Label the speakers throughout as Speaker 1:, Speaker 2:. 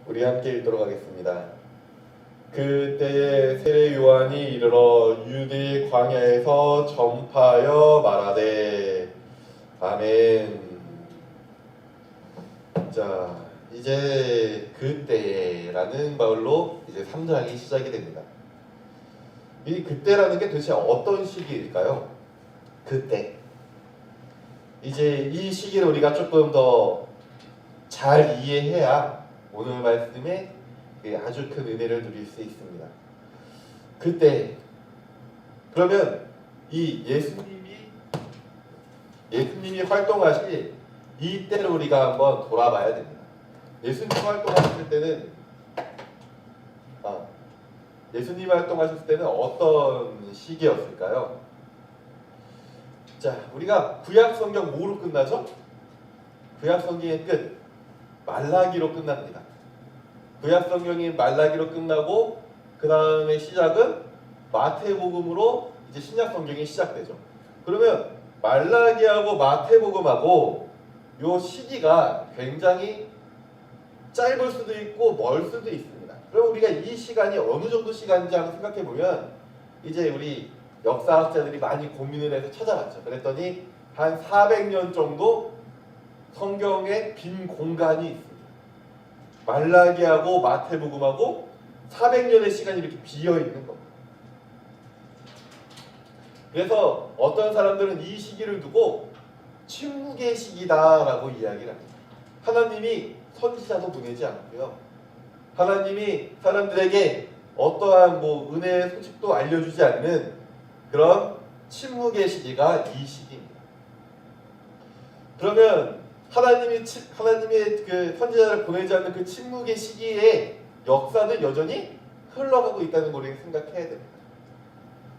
Speaker 1: 우리 함께 읽도록 하겠습니다. 그때에 세례 요한이 이르러 유대 광야에서 전파하여 말하되 아멘. 자, 이제 그때라는 말로 이제 3장이 시작이 됩니다. 이 그때라는 게 도대체 어떤 시기일까요? 그때. 이제 이 시기를 우리가 조금 더 잘 이해해야 오늘 말씀에 아주 큰 은혜를 누릴 수 있습니다. 그때 그러면 이 예수님이 활동하실 이때를 우리가 한번 돌아봐야 됩니다. 예수님 활동하실 때는 어떤 시기였을까요? 자, 우리가 구약 성경 뭐로 끝나죠? 구약 성경의 끝 말라기로 끝납니다. 구약 성경이 말라기로 끝나고 그 다음에 시작은 마태복음으로 이제 신약 성경이 시작되죠. 그러면 말라기하고 마태복음하고 요 시기가 굉장히 짧을 수도 있고 멀 수도 있습니다. 그럼 우리가 이 시간이 어느 정도 시간인지 한번 생각해 보면 이제 우리 역사학자들이 많이 고민을 해서 찾아봤죠. 그랬더니 한 400년 정도 성경에 빈 공간이 있습니다. 말라기하고 마태복음하고 400년의 시간이 이렇게 비어 있는 겁니다. 그래서 어떤 사람들은 이 시기를 두고 침묵의 시기다라고 이야기를 합니다. 하나님이 선지자도 보내지 않고요. 하나님이 사람들에게 어떠한 은혜의 소식도 알려주지 않는 그런 침묵의 시기가 이 시기입니다. 그러면 하나님의 그 선지자를 보내지 않는 그 침묵의 시기에 역사는 여전히 흘러가고 있다는 걸 생각해야 됩니다.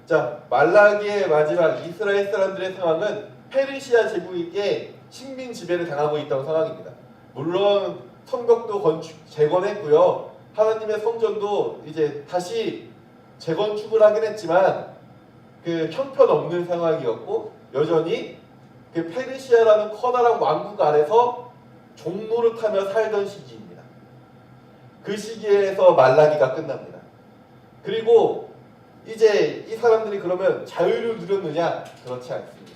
Speaker 1: 자, 말라기의 마지막 이스라엘 사람들의 상황은 페르시아 제국에게 식민 지배를 당하고 있던 상황입니다. 물론 성벽도 재건했고요. 하나님의 성전도 이제 다시 재건축을 하긴 했지만 그 형편없는 상황이었고 여전히 그 페르시아라는 커다란 왕국 아래서 종노릇하며 살던 시기입니다. 그 시기에서 말라기가 끝납니다. 그리고 이제 이 사람들이 그러면 자유를 누렸느냐? 그렇지 않습니다.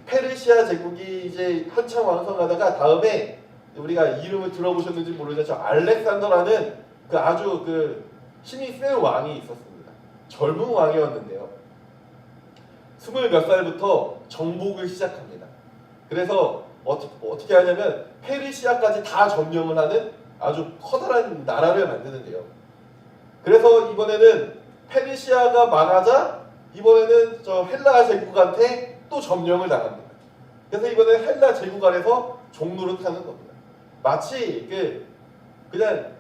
Speaker 1: 페르시아 제국이 이제 한참 왕성하다가 다음에 우리가 이름을 들어보셨는지 모르지만 저 알렉산더라는 그 아주 그 힘이 센 왕이 있었습니다. 젊은 왕이었는데요. 20몇 살부터 정복을 시작합니다. 그래서 어떻게 하냐면 페르시아까지 다 점령을 하는 아주 커다란 나라를 만드는데요. 그래서 이번에는 페르시아가 망하자 이번에는 저 헬라 제국한테 또 점령을 당합니다. 그래서 이번에 헬라 제국 아래서 종노릇하는 겁니다. 마치 그냥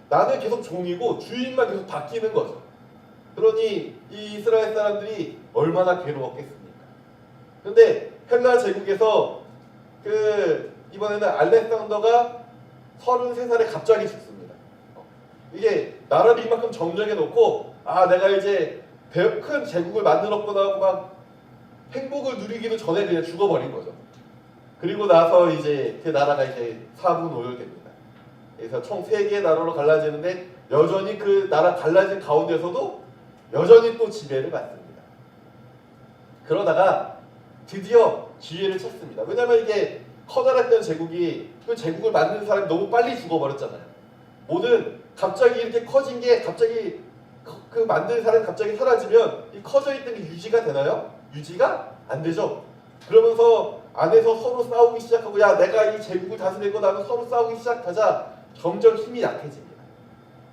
Speaker 1: 나는 계속 종이고 주인만 계속 바뀌는 거죠. 그러니 이 이스라엘 사람들이 얼마나 괴로웠겠습니까? 그런데 헬라 제국에서 이번에는 알렉산더가 33살에 갑자기 죽습니다. 이게 나라를 이만큼 점령해 놓고 내가 이제 큰 제국을 만들었구나 하고 막 행복을 누리기도 전에 그냥 죽어버린 거죠. 그리고 나서 이제 그 나라가 이제 4분 오열됩니다. 그래서 총 3개의 나라로 갈라지는데 여전히 그 나라 갈라진 가운데서도 여전히 또 지배를 받습니다. 그러다가 드디어 기회를 찾습니다. 왜냐하면 이게 커다랬던 제국이 그 제국을 만드는 사람이 너무 빨리 죽어버렸잖아요. 갑자기 이렇게 커진 게 갑자기 그 만드는 사람이 갑자기 사라지면 이 커져 있던 게 유지가 되나요? 유지가 안 되죠. 그러면서 안에서 서로 싸우기 시작하고 내가 이 제국을 다스릴 거다 하면 서로 싸우기 시작하자 점점 힘이 약해집니다.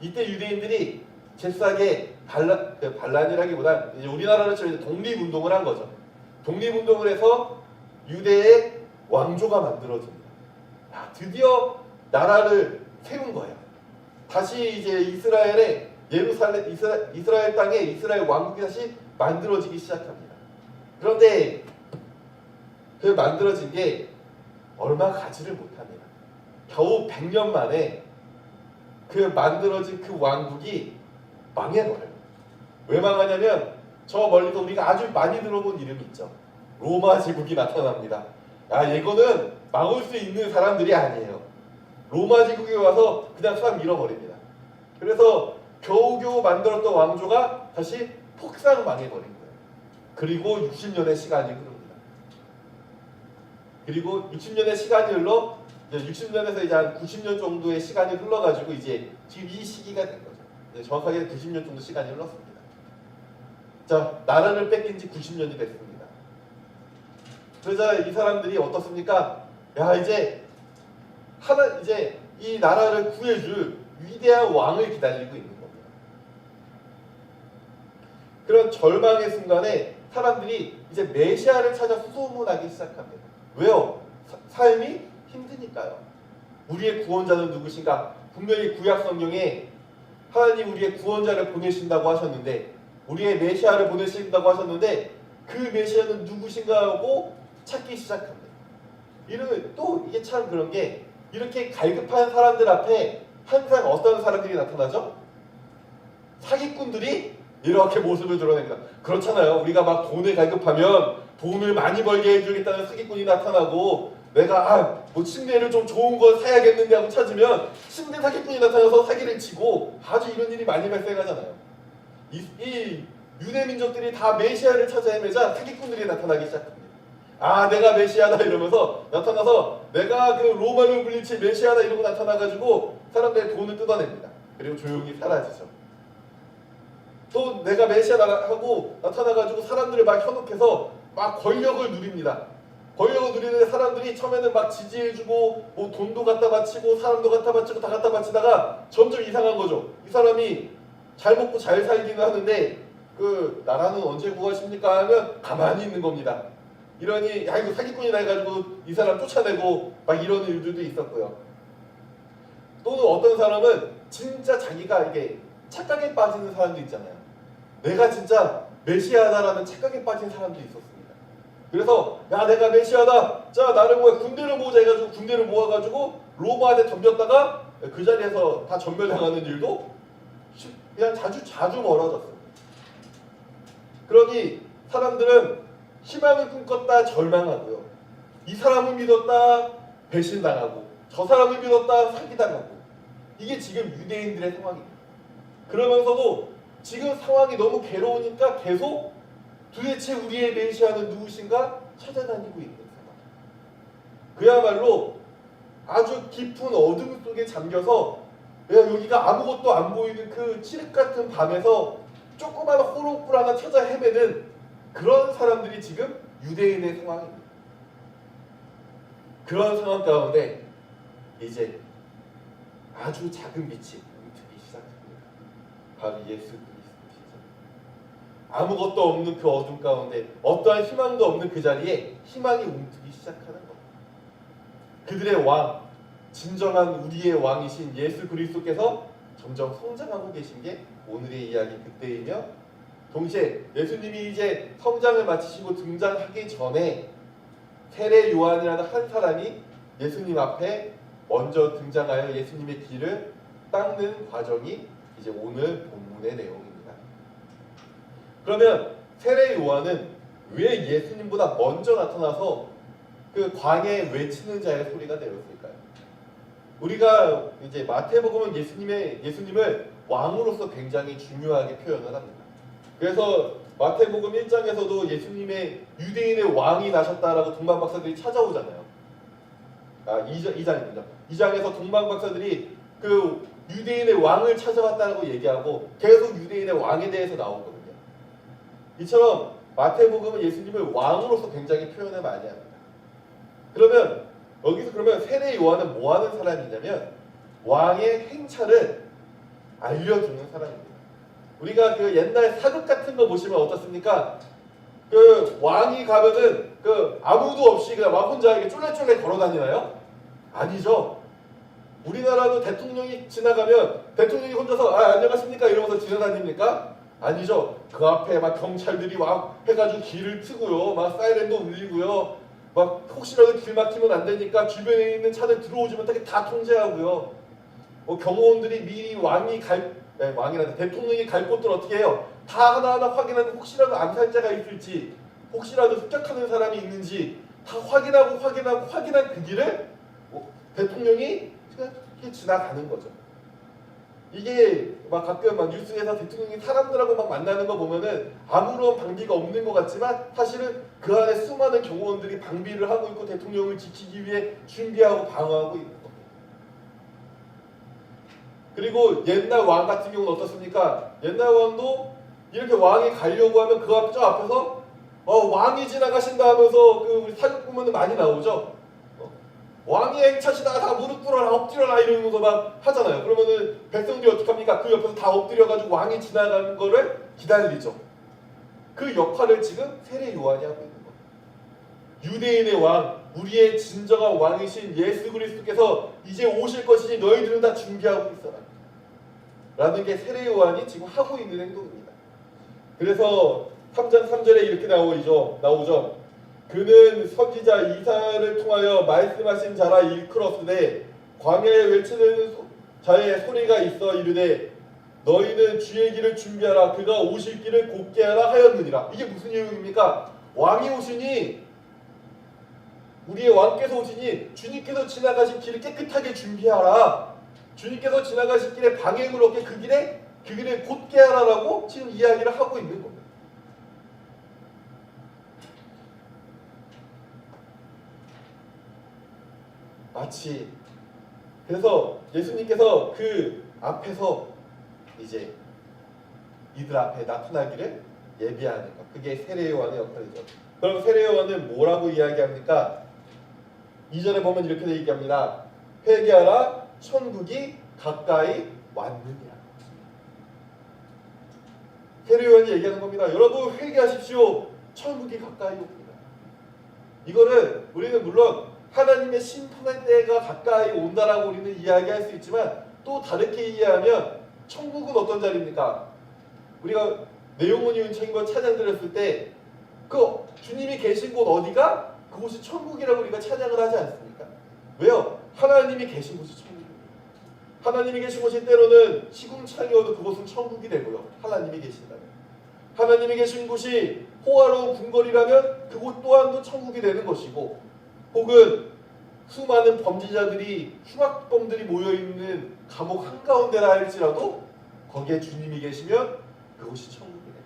Speaker 1: 이때 유대인들이 잽싸게 반란이라기보다 우리나라로 치면 독립운동을 한 거죠. 독립운동을 해서 유대의 왕조가 만들어집니다. 드디어 나라를 세운 거예요. 다시 이제 이스라엘 땅에 이스라엘 왕국이 다시 만들어지기 시작합니다. 그런데 그 만들어진 게 얼마 가지를 못합니다. 겨우 100년 만에 그 만들어진 그 왕국이 망해버려요. 왜 망하냐면 저 멀리서 우리가 아주 많이 들어본 이름이 있죠. 로마 제국이 나타납니다. 이거는 막을 수 있는 사람들이 아니에요. 로마 제국에 와서 그냥 싹 밀어버립니다. 그래서 겨우겨우 만들었던 왕조가 다시 폭삭 망해버린 거예요. 그리고 60년의 시간이 흐릅니다. 그리고 60년의 시간이 흘러 이제 60년에서 이제 한 90년 정도의 시간이 흘러가지고 이제 지금 이 시기가 된 거죠. 이제 정확하게 90년 정도 시간이 흘렀습니다. 자, 나라를 뺏긴 지 90년이 됐습니다. 그러자 이 사람들이 어떻습니까? 야, 이제 이 나라를 구해줄 위대한 왕을 기다리고 있는 겁니다. 그런 절망의 순간에 사람들이 이제 메시아를 찾아 수소문하기 시작합니다. 왜요? 삶이 힘드니까요. 우리의 구원자는 누구신가? 분명히 구약 성경에 하나님 우리의 구원자를 보내신다고 하셨는데, 우리의 메시아를 보내신다고 하셨는데 그 메시아는 누구신가 하고 찾기 시작합니다. 또 이게 참 그런 게, 이렇게 갈급한 사람들 앞에 항상 어떤 사람들이 나타나죠? 사기꾼들이 이렇게 모습을 드러냅니다. 그렇잖아요. 우리가 막 돈에 갈급하면 돈을 많이 벌게 해주겠다는 사기꾼이 나타나고, 내가 뭐 침대를 좀 좋은 거 사야겠는데 하고 찾으면 침대 사기꾼이 나타나서 사기를 치고, 아주 이런 일이 많이 발생하잖아요. 이 유대 민족들이 다 메시아를 찾아 헤매자 사기꾼들이 나타나기 시작합니다. 아, 내가 메시아다 이러면서 나타나서 내가 그 로마를 물리칠 메시아다 이러고 나타나가지고 사람들의 돈을 뜯어냅니다. 그리고 조용히 사라지죠. 또 내가 메시아다 하고 나타나가지고 사람들을 막 현혹해서 막 권력을 누립니다. 권력을 누리는데 사람들이 처음에는 막 지지해주고 뭐 돈도 갖다 바치고 사람도 갖다 바치고 다 갖다 바치다가 점점 이상한 거죠. 이 사람이 잘 먹고 잘 살기는 하는데 그 나라는 언제 구하십니까 하면 가만히 있는 겁니다. 이러니 야, 이거 사기꾼이다 해가지고 이 사람 쫓아내고 막 이런 일들도 있었고요. 또는 어떤 사람은 진짜 자기가 이게 착각에 빠지는 사람도 있잖아요. 내가 진짜 메시아다라는 착각에 빠진 사람도 있었습니다. 그래서 야, 내가 메시아다, 자 나를 모아 군대를 모으자 해가지고 군대를 모아가지고 로마한테 덤볐다가 그 자리에서 다 전멸당하는 일도 그냥 자주 벌어졌습니다. 그러니 사람들은 희망을 꿈꿨다 절망하고요, 이 사람을 믿었다 배신당하고, 저 사람을 믿었다 사기당하고, 이게 지금 유대인들의 상황입니다. 그러면서도 지금 상황이 너무 괴로우니까 계속 도대체 우리의 메시아는 누구신가 찾아다니고 있는 상황. 그야말로 아주 깊은 어둠 속에 잠겨서 여기가 아무것도 안 보이는 그 칠흑 같은 밤에서 조그만 호롱불 하나 찾아 헤매는 그런 사람들이 지금 유대인의 상황입니다. 그런 상황 가운데 이제 아주 작은 빛이 움트기 시작합니다. 바로 예수 그리스도시죠. 아무것도 없는 그 어둠 가운데, 어떠한 희망도 없는 그 자리에 희망이 움트기 시작하는 겁니다. 그들의 왕, 진정한 우리의 왕이신 예수 그리스도께서 점점 성장하고 계신 게 오늘의 이야기 그때이며, 동시에 예수님이 이제 성장을 마치시고 등장하기 전에 세례 요한이라는 한 사람이 예수님 앞에 먼저 등장하여 예수님의 길을 닦는 과정이 이제 오늘 본문의 내용입니다. 그러면 세례 요한은 왜 예수님보다 먼저 나타나서 그 광야에 외치는 자의 소리가 되었을까요? 우리가 이제 마태복음은 예수님을 왕으로서 굉장히 중요하게 표현을 합니다. 그래서 마태복음 1장에서도 예수님의 유대인의 왕이 나셨다라고 동방박사들이 찾아오잖아요. 2장입니다. 2장에서 동방박사들이 그 유대인의 왕을 찾아왔다고 얘기하고 계속 유대인의 왕에 대해서 나오거든요. 이처럼 마태복음은 예수님을 왕으로서 굉장히 표현을 많이 합니다. 그러면 여기서 세례 요한은 뭐 하는 사람이냐면 왕의 행차를 알려주는 사람입니다. 우리가 그 옛날 사극 같은 거 보시면 어떻습니까? 그 왕이 가면은 그 아무도 없이 그냥 왕 혼자 이렇게 쫄래쫄래 걸어다니나요? 아니죠. 우리나라도 대통령이 지나가면 대통령이 혼자서 안녕하십니까 이러면서 지나다닙니까? 아니죠. 그 앞에 막 경찰들이 막 해가지고 길을 트고요, 막 사이렌도 울리고요, 막 혹시라도 길 막히면 안 되니까 주변에 있는 차들 들어오지면 다 통제하고요. 경호원들이 미리 대통령이 갈 곳들 어떻게 해요? 다 하나하나 확인하는, 혹시라도 암살자가 있을지, 혹시라도 습격하는 사람이 있는지 다 확인한 그 길을 대통령이 그렇게 지나가는 거죠. 이게 막 가끔 막 뉴스에서 대통령이 사람들하고 막 만나는 거 보면은 아무런 방비가 없는 것 같지만 사실은 그 안에 수많은 경호원들이 방비를 하고 있고 대통령을 지키기 위해 준비하고 방어하고 있는 겁니다. 그리고 옛날 왕 같은 경우는 어떻습니까? 옛날 왕도 이렇게 왕이 가려고 하면 그 앞에서 왕이 지나가신다 하면서 그 우리 사극 보면 많이 나오죠. 왕이 행차시다가 다 무릎 꿇어라 엎드려라 이러면서 막 하잖아요. 그러면은 백성들이 어떻게 합니까? 그 옆에서 다 엎드려가지고 왕이 지나가는 거를 기다리죠. 그 역할을 지금 세례 요한이 하고 있는 거예요. 유대인의 왕, 우리의 진정한 왕이신 예수 그리스도께서 이제 오실 것이니 너희들은 다 준비하고 있어라 라는 게 세례 요한이 지금 하고 있는 행동입니다. 그래서 3장 3절에 이렇게 나오죠. 그는 선지자 이사야를 통하여 말씀하신 자라 일컬었으되 광야에 외치는 자의 소리가 있어 이르되 너희는 주의 길을 준비하라 그가 오실 길을 곧게 하라 하였느니라. 이게 무슨 내용입니까? 왕이 오시니 우리의 왕께서 오시니 주님께서 지나가신 길을 깨끗하게 준비하라. 주님께서 지나가신 길에 방향을 얻게 그 길을 곧게 하라라고 지금 이야기를 하고 있는 겁니다. 마치 그래서 예수님께서 그 앞에서 이제 이들 앞에 나타나기를 예비하는 것. 그게 세례 요한의 역할이죠. 그럼 세례 요한은 뭐라고 이야기합니까? 2절에 보면 이렇게 얘기합니다. 회개하라 천국이 가까이 왔느니라. 세례 요한이 얘기하는 겁니다. 여러분 회개하십시오. 천국이 가까이 옵니다. 이거를 우리는 물론 하나님의 심판의 때가 가까이 온다라고 우리는 이야기할 수 있지만 또 다르게 이해하면 천국은 어떤 자리입니까? 우리가 내용원이 은총인과 찬양 드렸을 때 그 주님이 계신 곳 어디가? 그곳이 천국이라고 우리가 찬양을 하지 않습니까? 왜요? 하나님이 계신 곳이 천국입니다. 하나님이 계신 곳이 때로는 시궁창이어도 그곳은 천국이 되고요. 하나님이 계신다면. 하나님이 계신 곳이 호화로운 궁궐이라면 그곳 또한도 천국이 되는 것이고 혹은 수많은 범죄자들이 흉악범들이 모여있는 감옥 한가운데라 할지라도 거기에 주님이 계시면 그곳이 천국이 됩니다.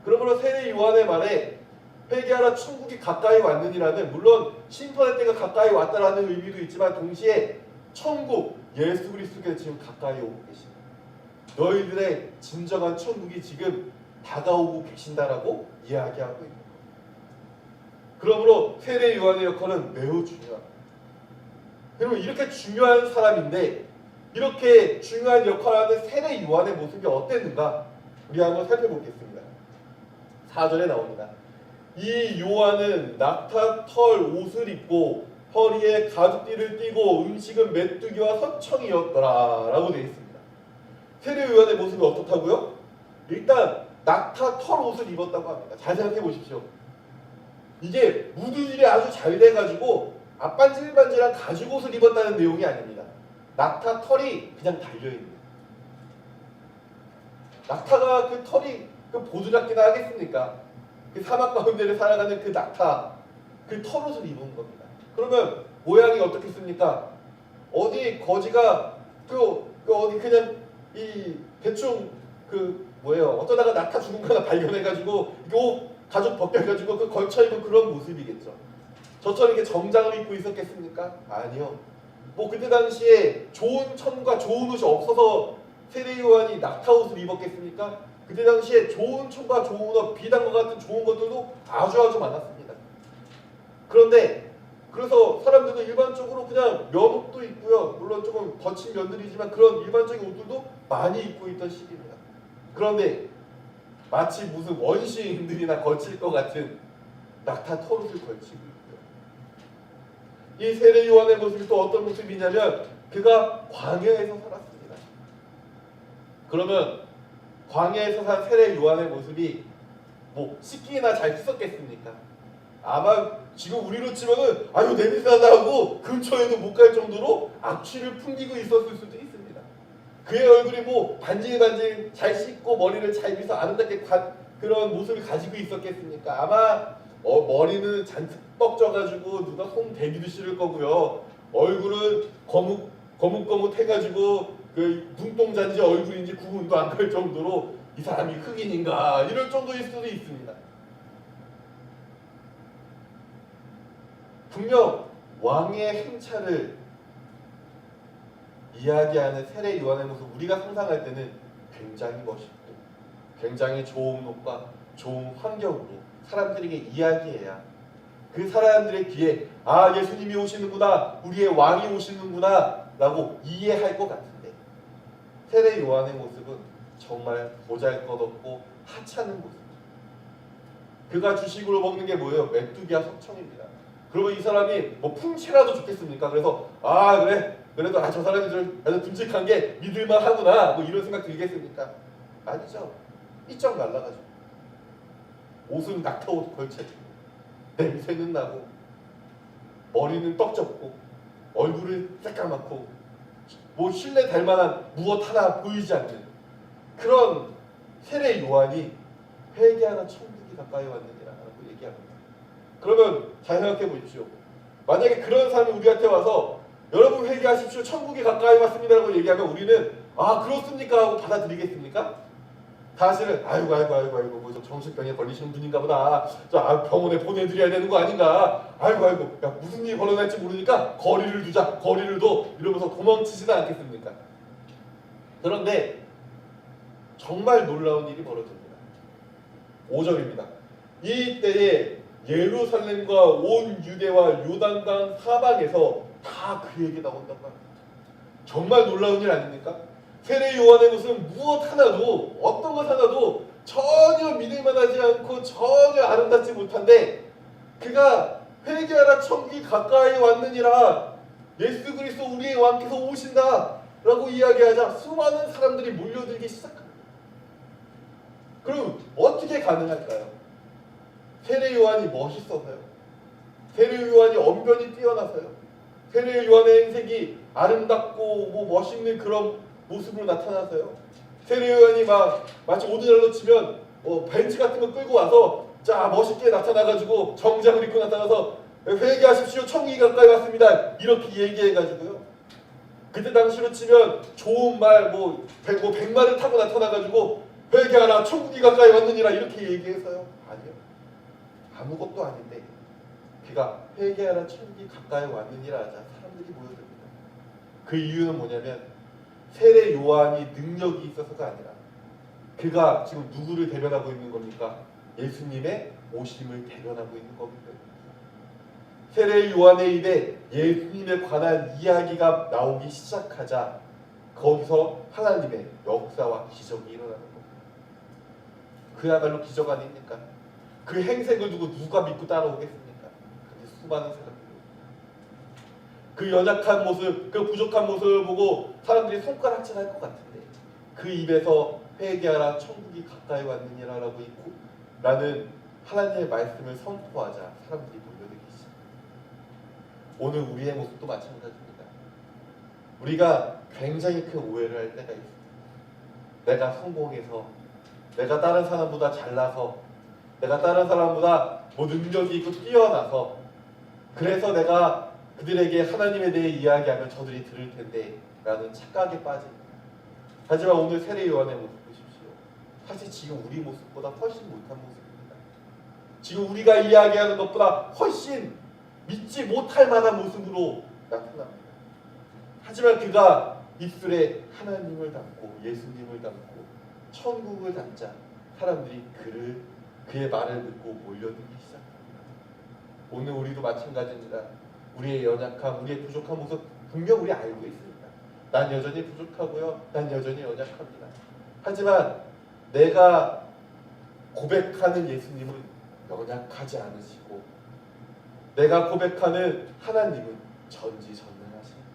Speaker 1: 그러므로 세례 요한의 말에 회개하라 천국이 가까이 왔느니라는 물론 심판의 때가 가까이 왔다라는 의미도 있지만 동시에 천국 예수 그리스도께서 지금 가까이 오고 계십니다. 너희들의 진정한 천국이 지금 다가오고 계신다라고 이야기하고 있는 겁니다. 그러므로 세례 요한의 역할은 매우 중요합니다. 그러면 이렇게 중요한 사람인데 이렇게 중요한 역할을 하는 세례 요한의 모습이 어땠는가? 우리 한번 살펴보겠습니다. 4절에 나옵니다. 이 요한은 낙타 털 옷을 입고 허리에 가죽띠를 띠고 음식은 메뚜기와 서청이었더라 라고 되어 있습니다. 세례 요한의 모습이 어떻다고요? 일단 낙타 털 옷을 입었다고 합니다. 잘 생각해 보십시오. 이게 무드질이 아주 잘 돼가지고 앞반질반질한 가죽 옷을 입었다는 내용이 아닙니다. 낙타 털이 그냥 달려있는. 낙타가 그 털이 그 보드랍기나 하겠습니까? 그 사막 가운데를 살아가는 그 낙타 그 털옷을 입은 겁니다. 그러면 모양이 어떻겠습니까? 어디 거지가 그 어디 그냥 이 대충 그 뭐예요? 어쩌다가 낙타 죽은 거 하나 발견해가지고 요 가죽 벗겨가지고 그 걸쳐 입은 그런 모습이겠죠. 저처럼 이렇게 정장을 입고 있었겠습니까? 아니요. 뭐 그때 당시에 좋은 천과 좋은 옷이 없어서 세례 요한이 낙타 옷을 입었겠습니까? 그때 당시에 좋은 천과 좋은 옷, 비단과 같은 좋은 것들도 아주 많았습니다. 그런데 그래서 사람들도 일반적으로 그냥 면옷도 입고요. 물론 조금 거친 면들이지만 그런 일반적인 옷들도 많이 입고 있던 시기입니다. 그런데 마치 무슨 원시인들이나 거칠 것 같은 낙타 털옷을 걸치고 있고요. 이 세례 요한의 모습이 또 어떤 모습이냐면 그가 광야에서 살았습니다. 그러면 광야에서 산 세례 요한의 모습이 뭐 씻기나 잘 씻었겠습니까? 아마 지금 우리로 치면은 아유 냄새나다 하고 근처에도 못 갈 정도로 악취를 풍기고 있었을 수도 있습니다. 그의 얼굴이 뭐 반질반질 잘 씻고 머리를 잘 빗어 아름답게 그런 모습을 가지고 있었겠습니까? 아마 머리는 잔뜩 떡져가지고 누가 손 대기도 싫을 거고요. 얼굴은 거뭇거뭇해가지고 그 눈동자인지 얼굴인지 구분도 안 갈 정도로 이 사람이 흑인인가 이럴 정도일 수도 있습니다. 분명 왕의 행차를 이야기하는 세례 요한의 모습 우리가 상상할 때는 굉장히 멋있고 굉장히 좋은 옷과 좋은 환경으로 사람들에게 이야기해야 그 사람들의 귀에 아 예수님이 오시는구나 우리의 왕이 오시는구나 라고 이해할 것 같은데 세례 요한의 모습은 정말 보잘것없고 하찮은 모습입니다. 그가 주식으로 먹는 게 뭐예요? 메뚜기와 석청입니다. 그러면 이 사람이 뭐 풍채라도 좋겠습니까? 그래서 아 그래 그래도 저 사람이 좀 아주 듬직한 게 믿을만 하구나 뭐 이런 생각 들겠습니까? 아니죠. 삐쩍 말라가지고 옷은 낙타옷 걸쳐지고 냄새는 나고 머리는 떡졌고 얼굴은 새까맣고 뭐 실내 될 만한 무엇 하나 보이지 않는 그런 세례 요한이 회개하라 천국이 가까이 왔느니라고 얘기합니다. 그러면 잘 생각해 보십시오. 만약에 그런 사람이 우리한테 와서 여러분 회개하십시오 천국이 가까이 왔습니다라고 얘기하면 우리는 아 그렇습니까 하고 받아들이겠습니까? 사실은 아이고 뭐 좀 정신병에 걸리시는 분인가 보다. 병원에 보내드려야 되는 거 아닌가. 아이고 야 무슨 일이 벌어날지 모르니까 거리를 두자 거리를 둬 이러면서 도망치지는 않겠습니까? 그런데 정말 놀라운 일이 벌어집니다. 5절입니다. 이때에 예루살렘과 온 유대와 요단강 사방에서 다 그에게 나온다고 합니다. 정말 놀라운 일 아닙니까? 세례 요한의 모습은 무엇 하나도 어떤 것 하나도 전혀 믿을만하지 않고 전혀 아름답지 못한데 그가 회개하라 천국이 가까이 왔느니라 예수 그리스도 우리의 왕께서 오신다 라고 이야기하자 수많은 사람들이 몰려들기 시작합니다. 그럼 어떻게 가능할까요? 세례 요한이 멋있어서요? 세례 요한이 언변이 뛰어나서요? 세례 요한의 행색이 아름답고 뭐 멋있는 그런 모습으로 나타나서요? 세례 요한이 마치 오늘날로 치면 벤츠 같은 거 끌고 와서 자 멋있게 나타나가지고 정장을 입고 나타나서 회개하십시오 천국이 가까이 왔습니다 이렇게 얘기해가지고요. 그때 당시로 치면 좋은 말 백마를 타고 나타나가지고 회개하라 천국이 가까이 왔느니라 이렇게 얘기해서요? 아니요. 아무것도 아닌데 그가 회개하라 천국이 가까이 왔느니라 하자 사람들이 모여듭니다. 그 이유는 뭐냐면 세례 요한이 능력이 있어서가 아니라 그가 지금 누구를 대변하고 있는 겁니까? 예수님의 오심을 대변하고 있는 겁니다. 세례 요한의 입에 예수님에 관한 이야기가 나오기 시작하자 거기서 하나님의 역사와 기적이 일어나는 겁니다. 그야말로 기적 아닙니까? 그 행색을 두고 누가 믿고 따라오겠습니까? 근데 수많은 사람들이 그 연약한 모습, 그 부족한 모습을 보고 사람들이 손가락질할 것 같은데 그 입에서 회개하라 천국이 가까이 왔느니라라고 있고 라는 하나님의 말씀을 선포하자 사람들이 몰려들기 시작합니다. 오늘 우리의 모습도 마찬가지입니다. 우리가 굉장히 큰 오해를 할 때가 있습니다. 내가 성공해서 내가 다른 사람보다 잘나서 내가 다른 사람보다 능력이 있고 뛰어나서 그래서 내가 그들에게 하나님에 대해 이야기하면 저들이 들을 텐데 라는 착각에 빠집니다. 하지만 오늘 세례 요한의 모습 보십시오. 사실 지금 우리 모습보다 훨씬 못한 모습입니다. 지금 우리가 이야기하는 것보다 훨씬 믿지 못할 만한 모습으로 나타납니다. 하지만 그가 입술에 하나님을 담고 예수님을 담고 천국을 담자 사람들이 그의 말을 듣고 몰려들기 시작합니다. 오늘 우리도 마찬가지입니다. 우리의 연약함, 우리의 부족한 모습 분명 우리 알고 있습니다. 난 여전히 부족하고요. 난 여전히 연약합니다. 하지만 내가 고백하는 예수님은 연약하지 않으시고 내가 고백하는 하나님은 전지전능하십니다.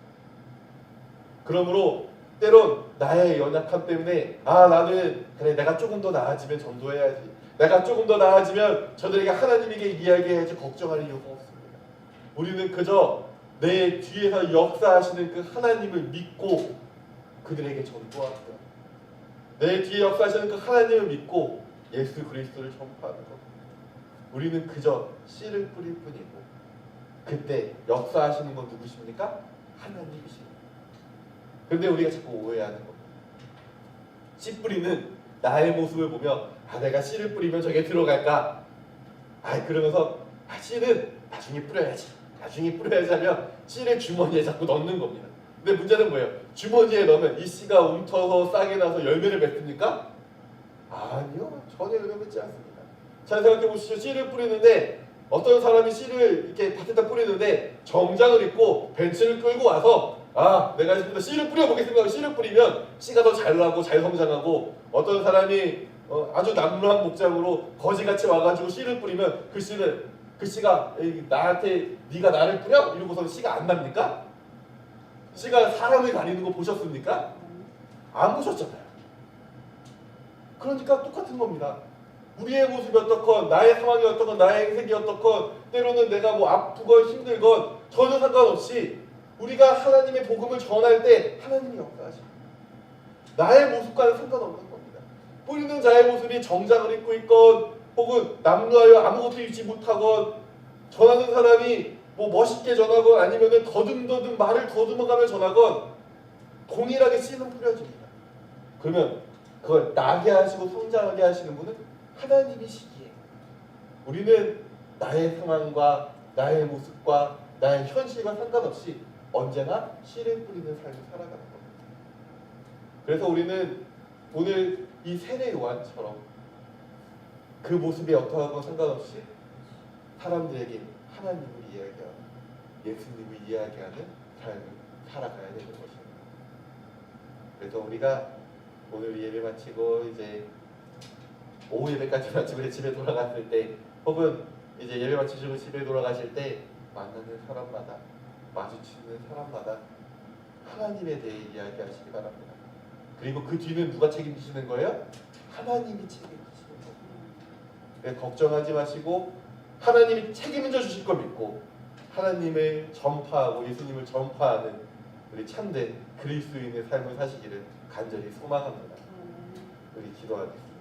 Speaker 1: 그러므로 때론 나의 연약함 때문에 나는 그래 내가 조금 더 나아지면 전도해야지 내가 조금 더 나아지면 저들에게 하나님에게 이야기해야지 걱정할 이유가 없습니다. 우리는 그저 내 뒤에서 역사하시는 그 하나님을 믿고 그들에게 전도하고요. 내 뒤에 역사하시는 그 하나님을 믿고 예수 그리스도를 전파하는 것. 우리는 그저 씨를 뿌릴 뿐이고 그때 역사하시는 건 누구십니까? 하나님이십니다. 근데 우리가 자꾸 오해하는 겁니다. 씨 뿌리는 나의 모습을 보며 내가 씨를 뿌리면 저게 들어갈까? 그러면서 씨는 나중에 뿌려야지. 나중에 뿌려야지 하면 씨를 주머니에 자꾸 넣는 겁니다. 근데 문제는 뭐예요? 주머니에 넣으면 이 씨가 움터서 싹이 나서 열매를 맺습니까? 아니요. 전혀 열매 맺지 않습니다. 잘 생각해 보시죠. 씨를 뿌리는데 어떤 사람이 씨를 이렇게 밭에다 뿌리는데 정장을 입고 벤치를 끌고 와서 내가 지금 씨를 뿌려보겠습니다. 씨를 뿌리면 씨가 더 잘 나고 잘 성장하고, 어떤 사람이 아주 남루한 목장으로 거지같이 와가지고 씨를 뿌리면 그 씨가 나한테 네가 나를 뿌려? 이러고서 씨가 안 납니까? 씨가 사람을 가리는 거 보셨습니까? 안 보셨잖아요. 그러니까 똑같은 겁니다. 우리의 모습이 어떻건, 나의 상황이 어떻건, 나의 행색이 어떻건, 때로는 내가 뭐 아프건 힘들건 전혀 상관없이 우리가 하나님의 복음을 전할 때 하나님이 역사하십니다. 나의 모습과는 상관없는 겁니다. 뿌리는 자의 모습이 정장을 입고 있건 혹은 남루하여 아무것도 입지 못하건, 전하는 사람이 뭐 멋있게 전하건 아니면 더듬더듬 말을 더듬어가며 전하건 동일하게 씨는 뿌려집니다. 그러면 그걸 나게 하시고 성장하게 하시는 분은 하나님이시기에 우리는 나의 상황과 나의 모습과 나의 현실과 상관없이 언제나 씨를 뿌리는 삶을 살아가는 겁니다. 그래서 우리는 오늘 이 세례 요한처럼 그 모습이 어떠하고 상관없이 사람들에게 하나님을 이야기하고 예수님을 이야기하는 삶을 살아가야 되는 것입니다. 그래서 우리가 오늘 예배 마치고 이제 오후 예배까지 마치고 집에 돌아갔을 때, 혹은 이제 예배 마치시고 집에 돌아가실 때 만나는 사람마다, 마주치는 사람마다 하나님에 대해 이야기하시기 바랍니다. 그리고 그 뒤는 누가 책임지시는 거예요? 하나님이 책임지시는 거예요. 걱정하지 마시고 하나님이 책임져 주실 걸 믿고 하나님을 전파하고 예수님을 전파하는 우리 참된 그리스도인의 삶을 사시기를 간절히 소망합니다. 우리 기도하겠습니다.